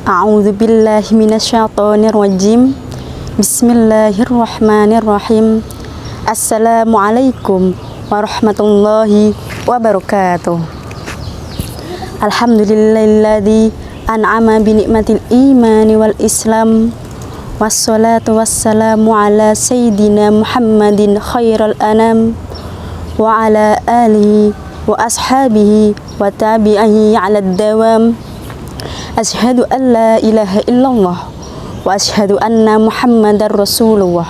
A'udzu billahi minasyaitonir rajim. Bismillahirrahmanirrahim. Assalamualaikum warahmatullahi wabarakatuh. Alhamdulillahilladzi an'ama bi ni'matil imani wal islam. Wassalatu wassalamu ala sayyidina Muhammadin khairal anam wa ala alihi wa ashabihi wa tabi'ihi 'ala dawam. Asyhadu an la ilaha illallah wa asyhadu anna Muhammadar Rasulullah.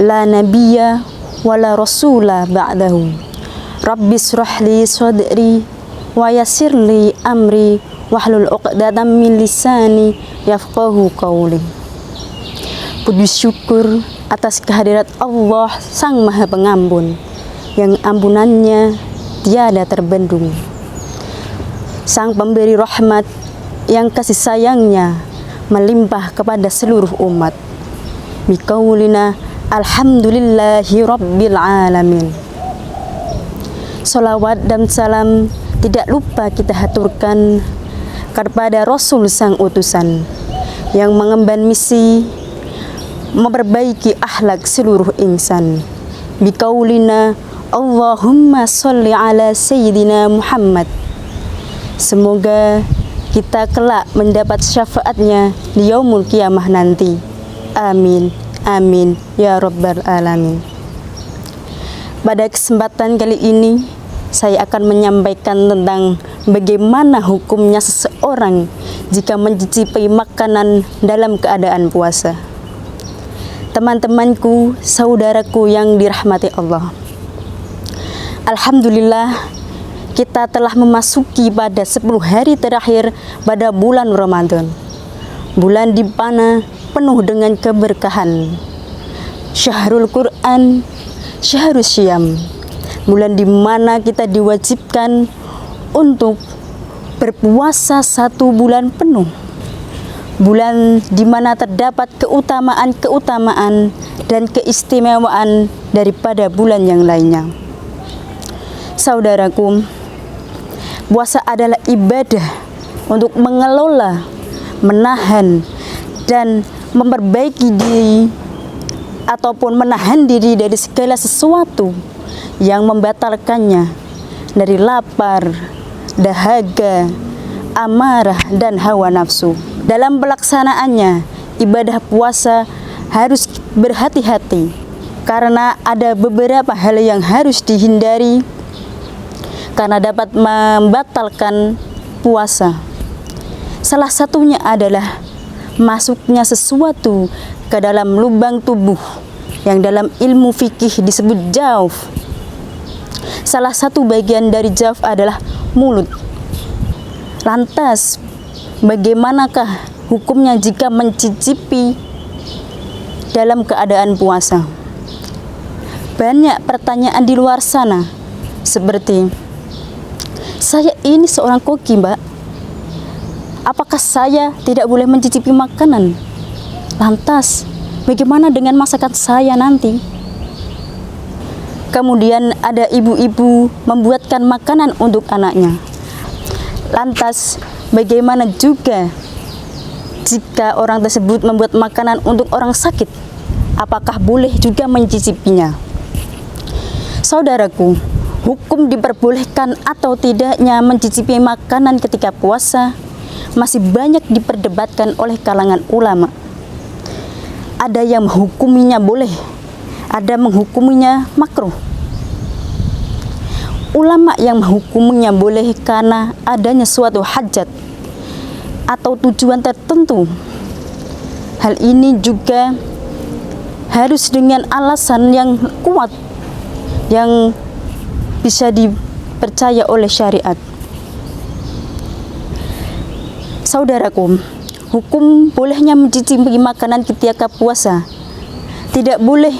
La nabiyya wa la rasula ba'dahu. Rabbis shrahli sadri wa yassirli amri wahlul 'uqdatam min lisani yafqahu qawli. Puji syukur atas kehadirat Allah Sang Maha Pengampun yang ampunannya tiada terbendung, Sang Pemberi rahmat yang kasih sayangnya melimpah kepada seluruh umat. Biqaulina alhamdulillahi rabbil alamin. Salawat dan salam tidak lupa kita haturkan kepada Rasul Sang Utusan yang mengemban misi memperbaiki akhlak seluruh insan. Biqaulina Allahumma sholli ala sayyidina Muhammad. Semoga kita kelak mendapat syafaatnya di yaumul kiamah nanti. Amin, amin, ya rabbal alamin. Pada kesempatan kali ini, saya akan menyampaikan tentang bagaimana hukumnya seseorang jika mencicipi makanan dalam keadaan puasa. Teman-temanku, saudaraku yang dirahmati Allah, alhamdulillah, kita telah memasuki pada 10 hari terakhir pada bulan Ramadan. Bulan di mana penuh dengan keberkahan. Syahrul Quran, Syahrul Syiyam. Bulan di mana kita diwajibkan untuk berpuasa 1 bulan penuh. Bulan di mana terdapat keutamaan-keutamaan dan keistimewaan daripada bulan yang lainnya. Saudaraku, puasa adalah ibadah untuk mengelola, menahan, dan memperbaiki diri ataupun menahan diri dari segala sesuatu yang membatalkannya dari lapar, dahaga, amarah, dan hawa nafsu. Dalam pelaksanaannya, ibadah puasa harus berhati-hati karena ada beberapa hal yang harus dihindari karena dapat membatalkan puasa. Salah satunya adalah masuknya sesuatu ke dalam lubang tubuh yang dalam ilmu fikih disebut jauf. Salah satu bagian dari jauf adalah mulut. Lantas, bagaimanakah hukumnya jika mencicipi dalam keadaan puasa? Banyak pertanyaan di luar sana seperti, saya ini seorang koki, Mbak. Apakah saya tidak boleh mencicipi makanan? Lantas, bagaimana dengan masakan saya nanti? Kemudian ada ibu-ibu membuatkan makanan untuk anaknya. Lantas, bagaimana juga jika orang tersebut membuat makanan untuk orang sakit? Apakah boleh juga mencicipinya? Saudaraku, hukum diperbolehkan atau tidaknya mencicipi makanan ketika puasa masih banyak diperdebatkan oleh kalangan ulama. Ada yang menghukuminya boleh, ada menghukuminya makruh. Ulama yang menghukuminya boleh karena adanya suatu hajat atau tujuan tertentu. Hal ini juga harus dengan alasan yang kuat yang bisa dipercaya oleh syariat. Saudaraku, hukum bolehnya mencicipi makanan ketika puasa tidak boleh.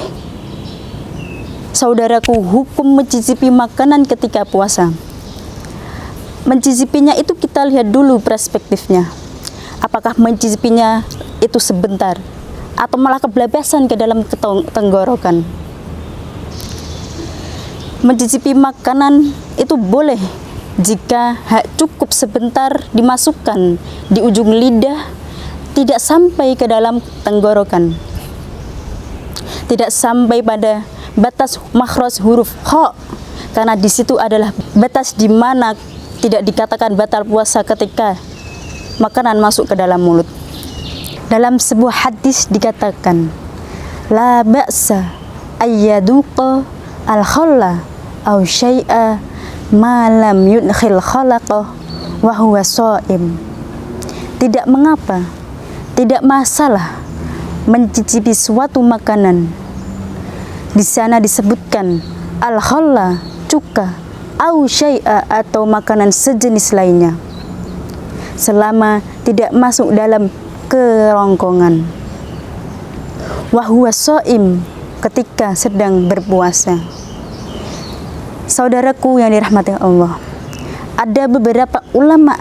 Saudaraku, hukum mencicipi makanan ketika puasa. Mencicipinya itu kita lihat dulu perspektifnya. Apakah mencicipinya itu sebentar atau malah kebablasan ke dalam tenggorokan? Mencicipi makanan itu boleh jika cukup sebentar dimasukkan di ujung lidah tidak sampai ke dalam tenggorokan, tidak sampai pada batas makhraj huruf kha, karena di situ adalah batas di mana tidak dikatakan batal puasa ketika makanan masuk ke dalam mulut. Dalam sebuah hadis dikatakan, la ba'sa ayyaduqa al-khalla aw syai'a ma lam yudkhil khalaqah wa huwa shaim. Tidak mengapa, tidak masalah mencicipi suatu makanan. Di sana disebutkan al-khalla, cuka, au syai'a atau makanan sejenis lainnya, selama tidak masuk dalam kerongkongan. Wa huwa shaim, ketika sedang berpuasa. Saudaraku yang dirahmati Allah, ada beberapa ulama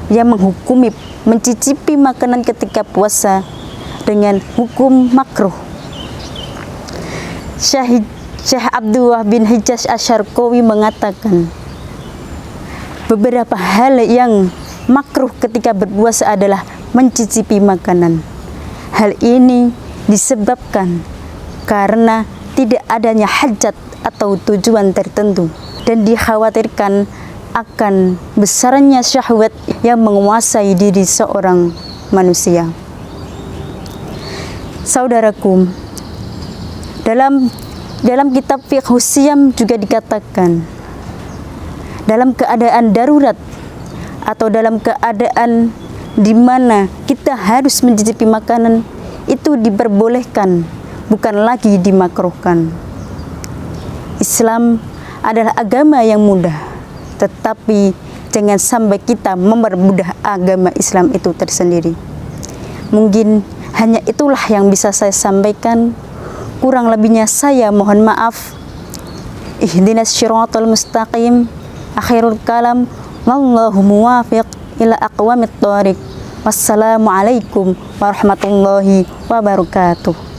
yang menghukumi mencicipi makanan ketika puasa dengan hukum makruh. Syekh Abdullah bin Hijaz Asyarqawi mengatakan, beberapa hal yang makruh ketika berpuasa adalah mencicipi makanan. Hal ini disebabkan karena tidak adanya hajat atau tujuan tertentu, dan dikhawatirkan akan besarnya syahwat yang menguasai diri seorang manusia. Saudaraku, dalam kitab Fiqh Siyam juga dikatakan, dalam keadaan darurat atau dalam keadaan di mana kita harus mencicipi makanan, itu diperbolehkan, bukan lagi dimakruhkan. Islam adalah agama yang mudah, tetapi jangan sampai kita mempermudah agama Islam itu tersendiri. Mungkin hanya itulah yang bisa saya sampaikan. Kurang lebihnya saya mohon maaf. Ihdinas syiratal mustaqim. Akhirul kalam, wallahu muwafiq ila aqwamit thoriq. Wassalamualaikum warahmatullahi wabarakatuh.